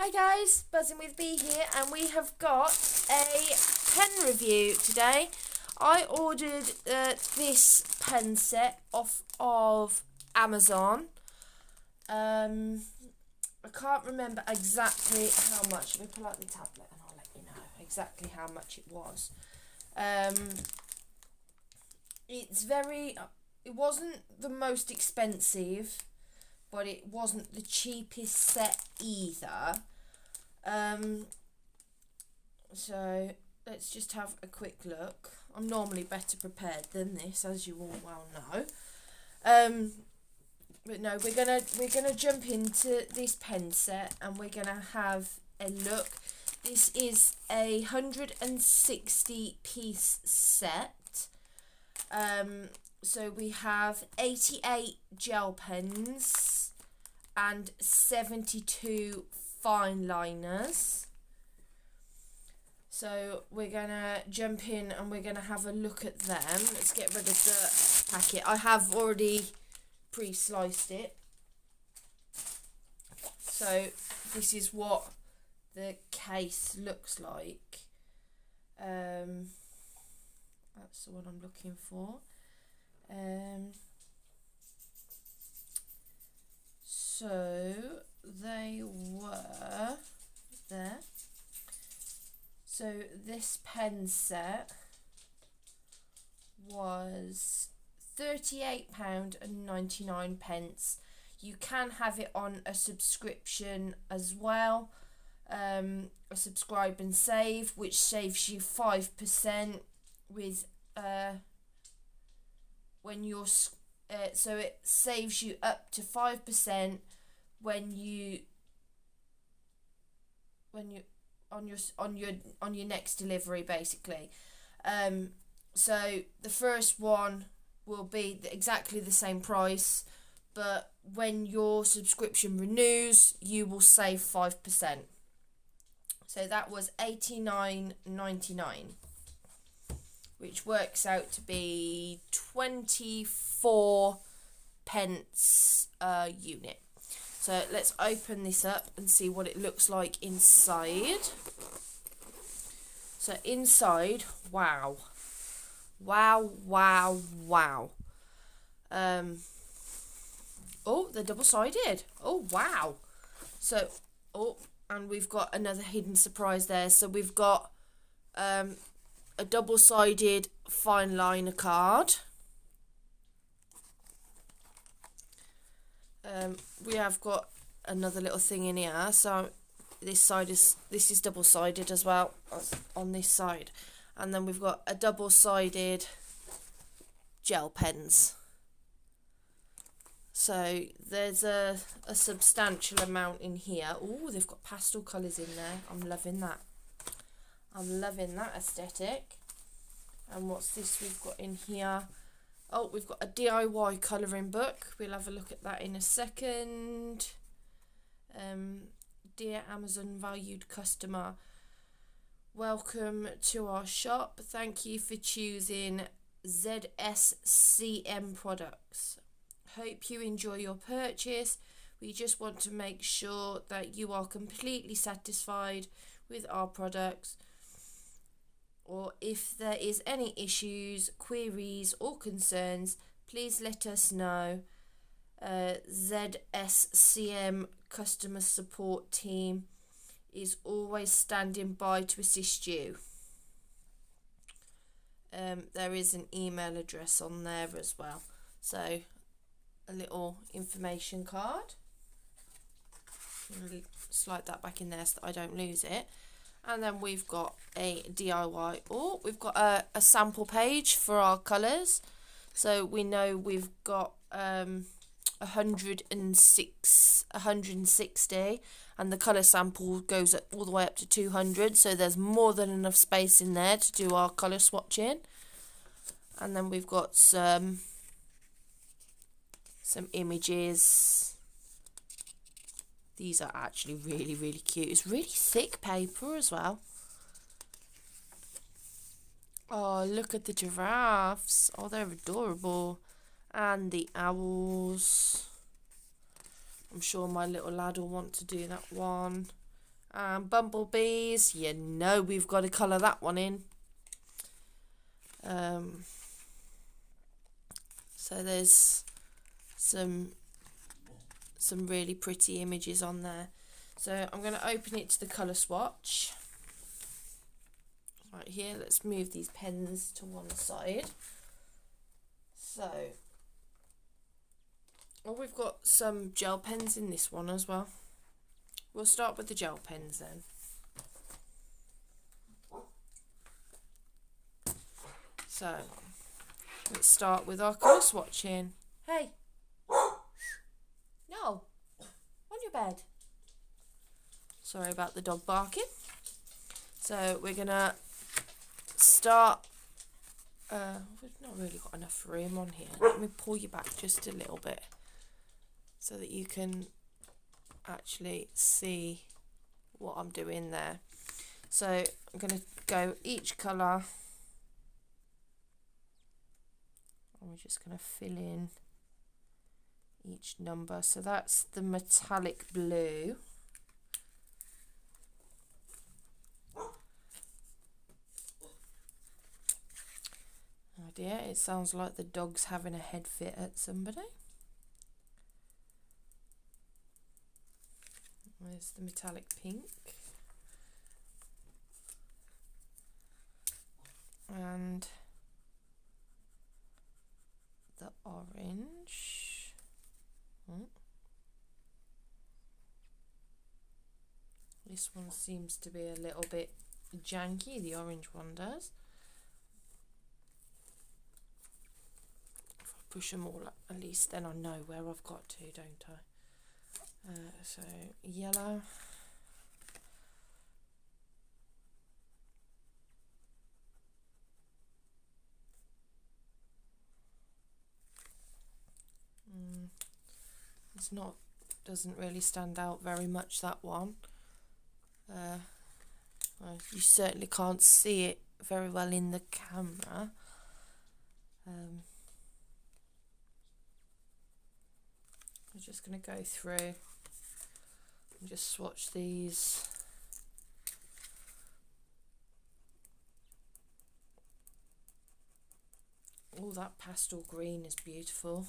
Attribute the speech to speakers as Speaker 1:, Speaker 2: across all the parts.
Speaker 1: Hi guys, Buzzing with Bee here, and we have got a pen review today. I ordered this pen set off of Amazon. I can't remember exactly how much. Let me pull out the tablet and I'll let you know exactly how much it was. It wasn't the most expensive, but it wasn't the cheapest set either. So let's just have a quick look. I'm normally better prepared than this, as you all well know. But no, we're gonna jump into this pen set and we're gonna have a look. This is a 160 piece set. So we have 88 gel pens and 72 fine liners. So we're gonna jump in and we're gonna have a look at them. Let's get rid of the packet. I have already pre-sliced it. So this is what the case looks like. That's the one I'm looking for. So they were there. So this pen set was £38.99. You can have it on a subscription as well. A subscribe and save, which saves you 5% with when you're so it saves you up to 5% when you on your next delivery, basically. So the first one will be exactly the same price, but when your subscription renews, you will save 5%. So that was £89.99, which works out to be 24 pence a unit. So let's open this up and see what it looks like inside. So inside, wow. Wow. Oh, they're double-sided. Oh, wow. So, and we've got another hidden surprise there. So we've got a double-sided fine liner card. We have got another little thing in here. So this is double-sided as well as on this side, and then we've got a double-sided gel pens. So there's a substantial amount in here. Oh, they've got pastel colours in there. I'm loving that. I'm loving that aesthetic. And what's this we've got in here? Oh, we've got a DIY colouring book. We'll have a look at that in a second. Dear Amazon valued customer, welcome to our shop. Thank you for choosing ZSCM products. Hope you enjoy your purchase. We just want to make sure that you are completely satisfied with our products, or if there is any issues, queries or concerns, please let us know. ZSCM customer support team is always standing by to assist you. There is an email address on there as well. So a little information card. Slide that back in there so that I don't lose it. And then we've got a DIY. Oh, we've got a sample page for our colours. So we know we've got 160, and the colour sample goes all the way up to 200. So there's more than enough space in there to do our colour swatching. And then we've got some images. These are actually really cute. It's really thick paper as well. Oh, look at the giraffes. Oh, they're adorable. And the owls. I'm sure my little lad will want to do that one. And bumblebees, you know we've got to colour that one in. So there's some really pretty images on there. So I'm going to open it to the colour swatch. Right here, let's move these pens to one side. So, we've got some gel pens in this one as well. We'll start with the gel pens then. So, let's start with our colour swatching. Hey! No! On your bed. Sorry about the dog barking. So, we're going to start... we've not really got enough room on here. Let me pull you back just a little bit so that you can actually see what I'm doing there. So I'm going to go each colour. I'm just going to fill in each number. So that's the metallic blue. Oh dear, it sounds like the dog's having a head fit at somebody. There's the metallic pink. And the orange. This one seems to be a little bit janky, the orange one does. If I push them all up, at least then I know where I've got to, don't I? So yellow. It's not, doesn't really stand out very much, that one. Well, you certainly can't see it very well in the camera. I'm just going to go through and just swatch these. Oh, that pastel green is beautiful.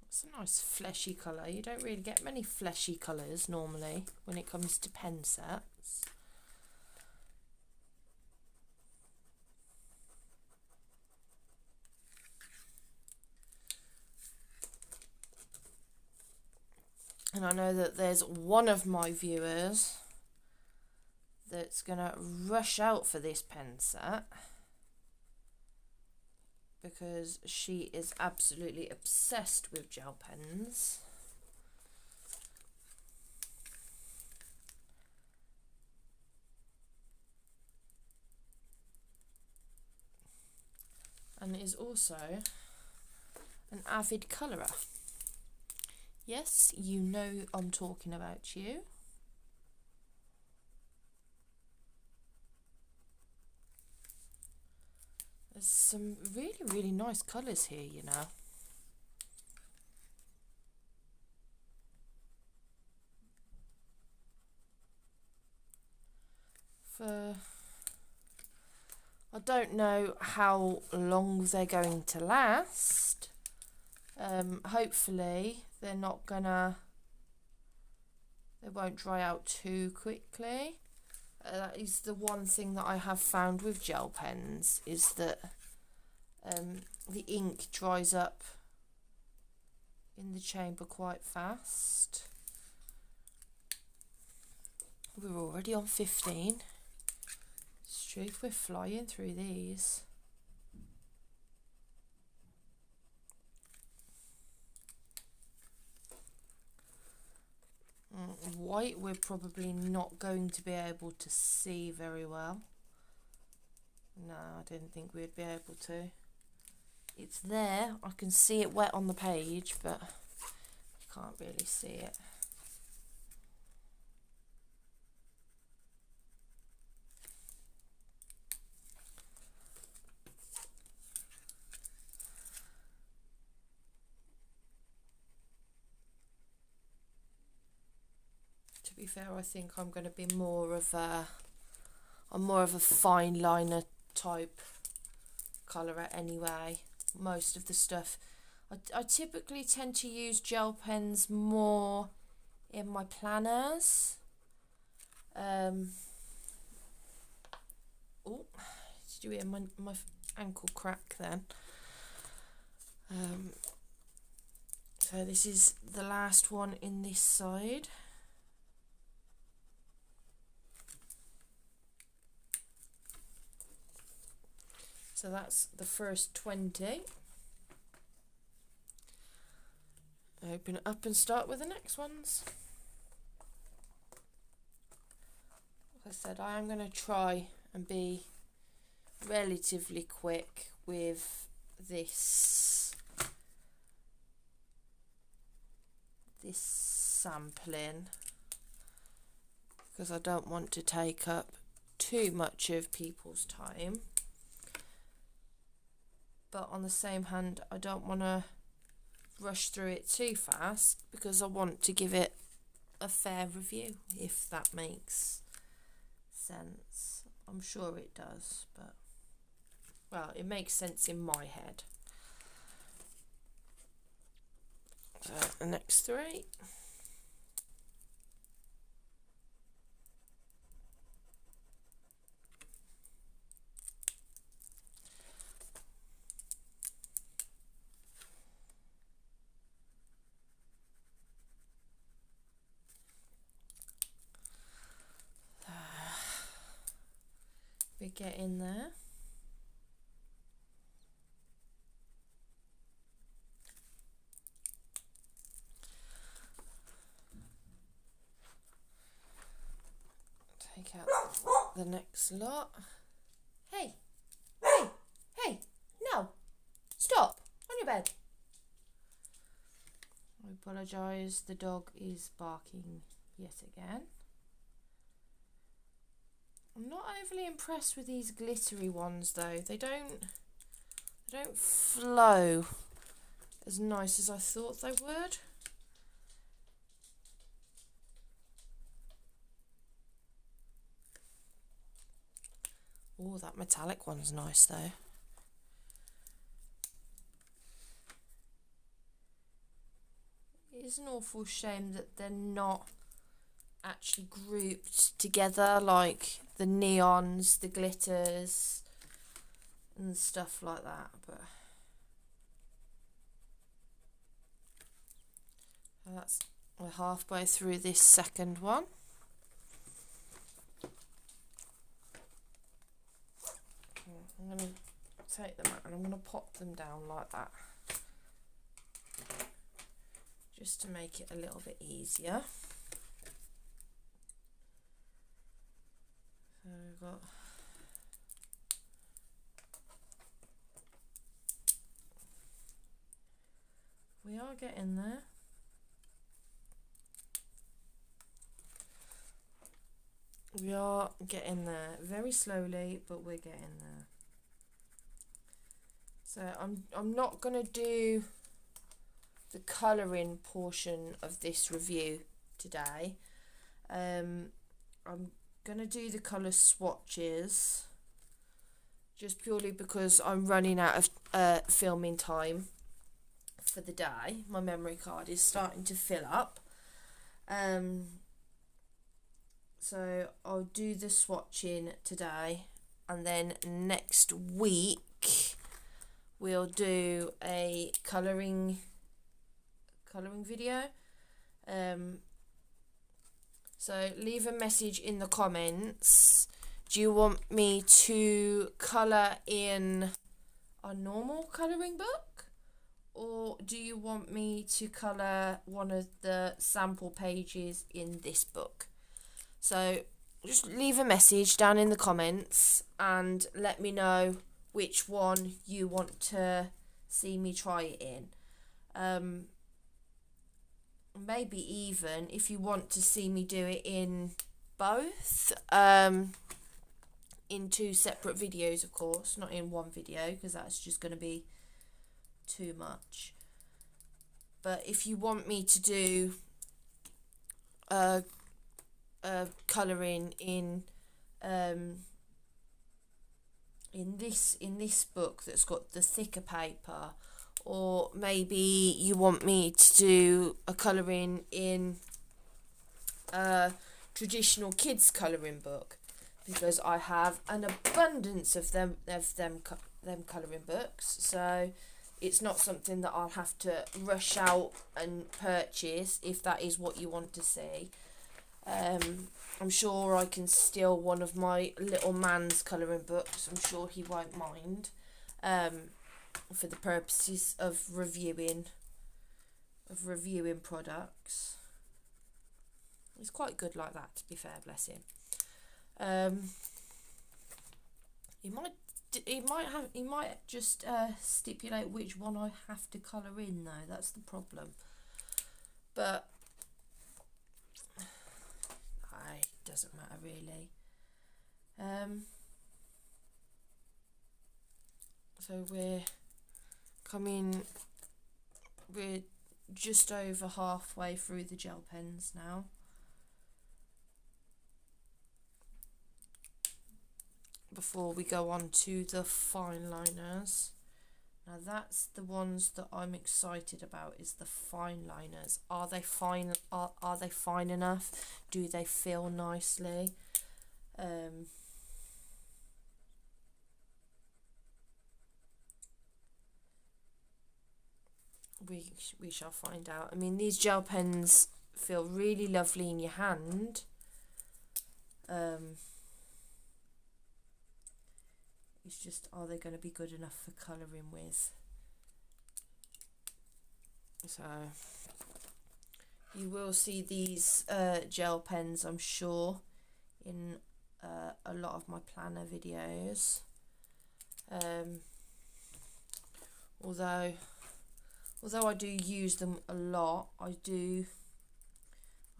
Speaker 1: It's a nice fleshy colour. You don't really get many fleshy colours normally when it comes to pen sets. And I know that there's one of my viewers that's going to rush out for this pen set because she is absolutely obsessed with gel pens. And is also an avid colourer. Yes, you know I'm talking about you. There's some really, really nice colours here, you know. I don't know how long they're going to last. Hopefully they won't dry out too quickly. That is the one thing that I have found with gel pens, is that the ink dries up in the chamber quite fast. We're already on 15. It's true, we're flying through these. White we're probably not going to be able to see very well. No, I didn't think we'd be able to. It's there, I can see it wet on the page, but you can't really see it. be fair, I think I'm going to be more of a fine liner type colourer anyway. Most of the stuff, I typically tend to use gel pens more in my planners. Oh, did you hear my ankle crack then? So this is the last one in this side. So that's the first 20. Open it up and start with the next ones. Like I said, I am going to try and be relatively quick with this sampling, because I don't want to take up too much of people's time. But on the same hand, I don't want to rush through it too fast, because I want to give it a fair review, if that makes sense. I'm sure it does, but, well, it makes sense in my head. So the next 3. We get in there. Take out the next lot. Hey, hey, hey, no, stop, on your bed. I apologise, the dog is barking yet again. I'm not overly impressed with these glittery ones though. They don't flow as nice as I thought they would. Oh, that metallic one's nice though. It is an awful shame that they're not actually grouped together, like the neons, the glitters and stuff like that, but we're halfway through this second one. I'm going to take them out and I'm going to pop them down like that, just to make it a little bit easier. So we've got we are getting there. We are getting there very slowly, but we're getting there. So I'm not going to do the colouring portion of this review today. I'm going to do the colour swatches just purely because I'm running out of filming time for the day. My memory card is starting to fill up. So I'll do the swatching today, and then next week we'll do a colouring video. So leave a message in the comments. Do you want me to colour in a normal colouring book, or do you want me to colour one of the sample pages in this book? So just leave a message down in the comments and let me know which one you want to see me try it in. Maybe even if you want to see me do it in both, in 2 separate videos, of course, not in one video, because that's just going to be too much. But if you want me to do colouring in this book that's got the thicker paper, or maybe you want me to do a colouring in a traditional kids colouring book, because I have an abundance of them colouring books, so it's not something that I'll have to rush out and purchase if that is what you want to see. I'm sure I can steal one of my little man's colouring books. I'm sure he won't mind, for the purposes of reviewing products. He's quite good like that, to be fair, bless him. He might just stipulate which one I have to colour in, though. That's the problem. But it doesn't matter really. So we're just over halfway through the gel pens now. Before we go on to the fine liners. Now that's the ones that I'm excited about, is the fine liners. Are they fine? Are they fine enough? Do they feel nicely? We shall find out. I mean, these gel pens feel really lovely in your hand. It's just, are they going to be good enough for colouring with? So you will see these gel pens, I'm sure, in a lot of my planner videos. Although I do use them a lot, I do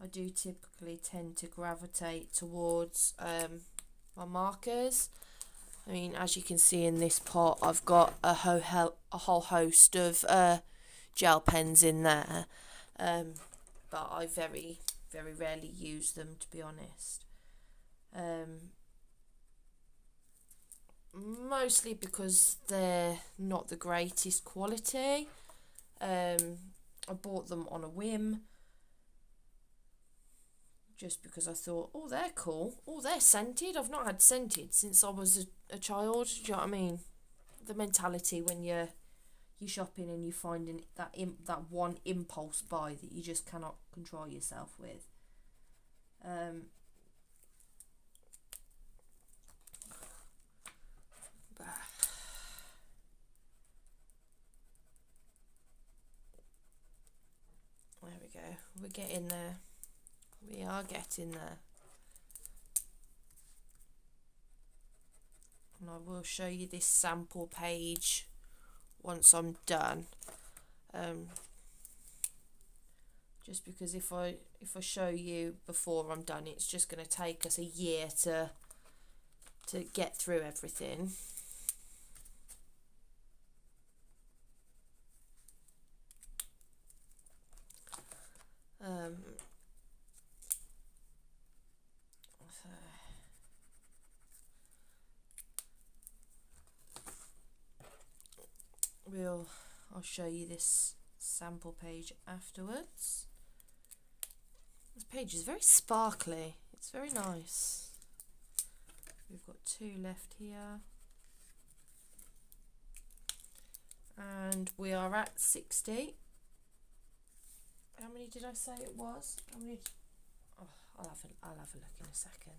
Speaker 1: typically tend to gravitate towards my markers. I mean, as you can see in this pot, I've got a whole host of gel pens in there, but I very, very rarely use them, to be honest. Mostly because they're not the greatest quality. I bought them on a whim, just because I thought, oh, they're cool. Oh, they're scented. I've not had scented since I was a child. Do you know what I mean? The mentality when you're shopping and you finding that one impulse buy that you just cannot control yourself with. There we go. We're getting there. We are getting there. And I will show you this sample page once I'm done. Just because if I show you before I'm done, it's just going to take us a year to get through everything. I'll show you this sample page afterwards. This page is very sparkly. It's very nice. We've got 2 left here. And we are at 60. How many did I say it was? How many? Oh, I'll have a look in a second.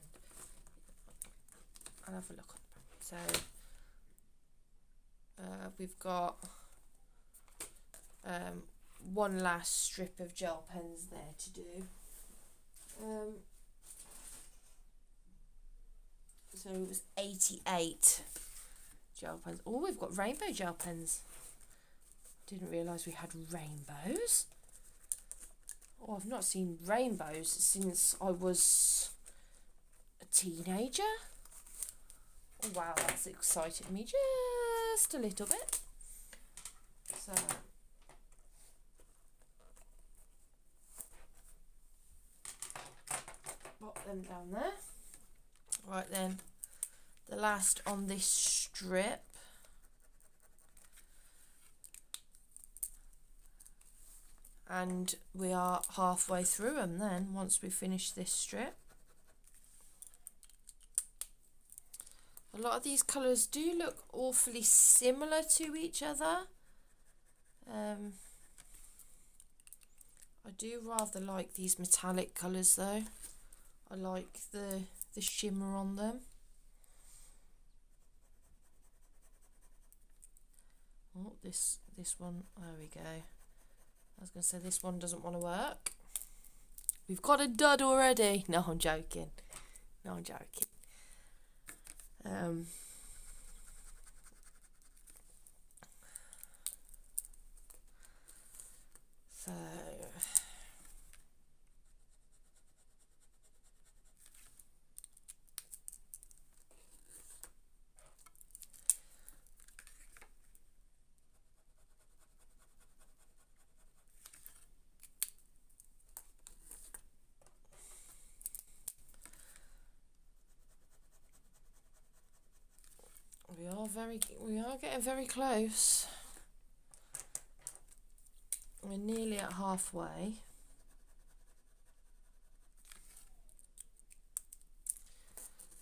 Speaker 1: I'll have a look on the back. So we've got one last strip of gel pens there to do. So it was 88 gel pens. Oh, we've got rainbow gel pens. Didn't realise we had rainbows. Oh, I've not seen rainbows since I was a teenager. Oh, wow, that's excited me just a little bit. So oh, them down there. Right then, the last on this strip. And we are halfway through them then, once we finish this strip. A lot of these colours do look awfully similar to each other. I do rather like these metallic colours though. I like the shimmer on them. Oh, this one, there we go. I was going to say this one doesn't want to work. We've got a dud already. No, I'm joking. No, I'm joking. So we are getting very close. We're nearly at halfway.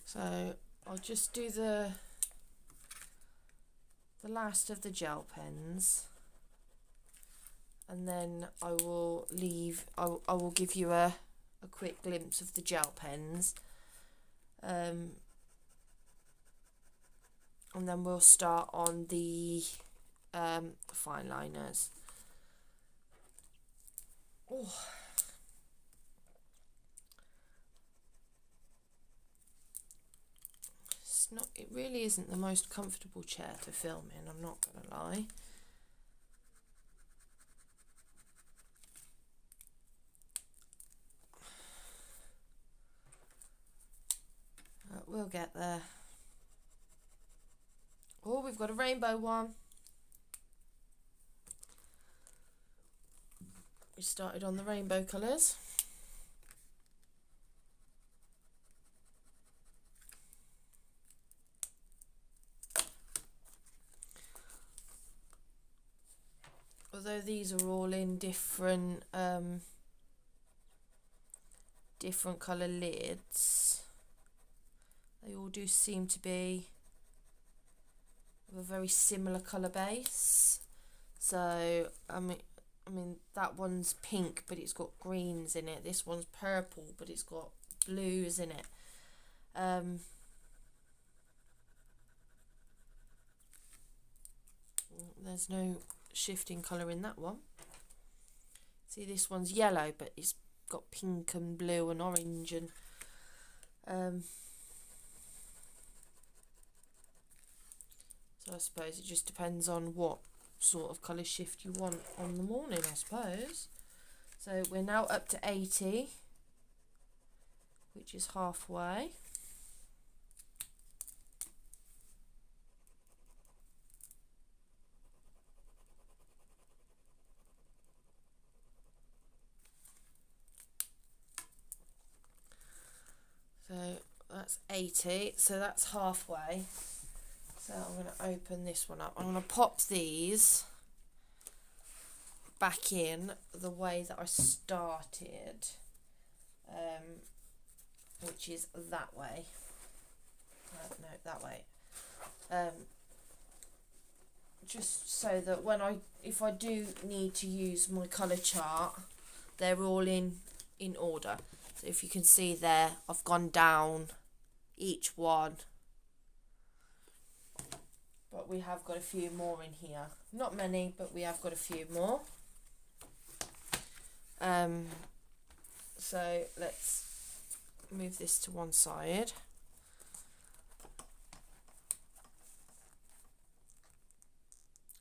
Speaker 1: So I'll just do the last of the gel pens, and then I will give you a quick glimpse of the gel pens. And then we'll start on the fine liners. Oh. It really isn't the most comfortable chair to film in, I'm not going to lie. But we'll get there. Oh, we've got a rainbow one. We started on the rainbow colours. Although these are all in different colour lids, they all do seem to be of a very similar colour base. So I mean that one's pink but it's got greens in it. This one's purple but it's got blues in it. There's no shifting colour in that one. See, this one's yellow but it's got pink and blue and orange and so I suppose it just depends on what sort of colour shift you want on the morning, I suppose. So we're now up to 80, which is halfway. So that's 80, so that's halfway. So I'm going to open this one up. I'm going to pop these back in the way that I started, which is that way. No, that way. Just so that if I do need to use my colour chart, they're all in order. So if you can see there, I've gone down each one. But we have got a few more in here. Not many, but we have got a few more. So let's move this to one side.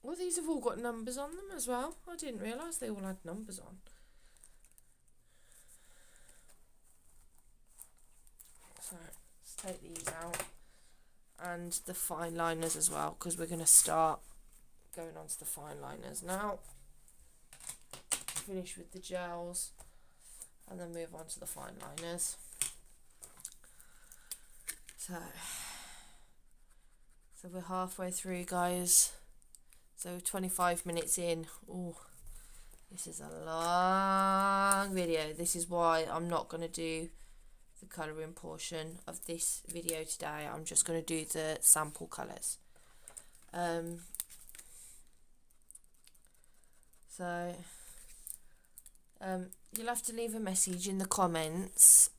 Speaker 1: Well, these have all got numbers on them as well. I didn't realise they all had numbers on. So let's take these out. And the fine liners as well, because we're going to start going on to the fine liners now. Finish with the gels and then move on to the fine liners. So we're halfway through, guys. So 25 minutes in. Oh, this is a long video. This is why I'm not going to do the colouring portion of this video today. I'm just going to do the sample colours. You'll have to leave a message in the comments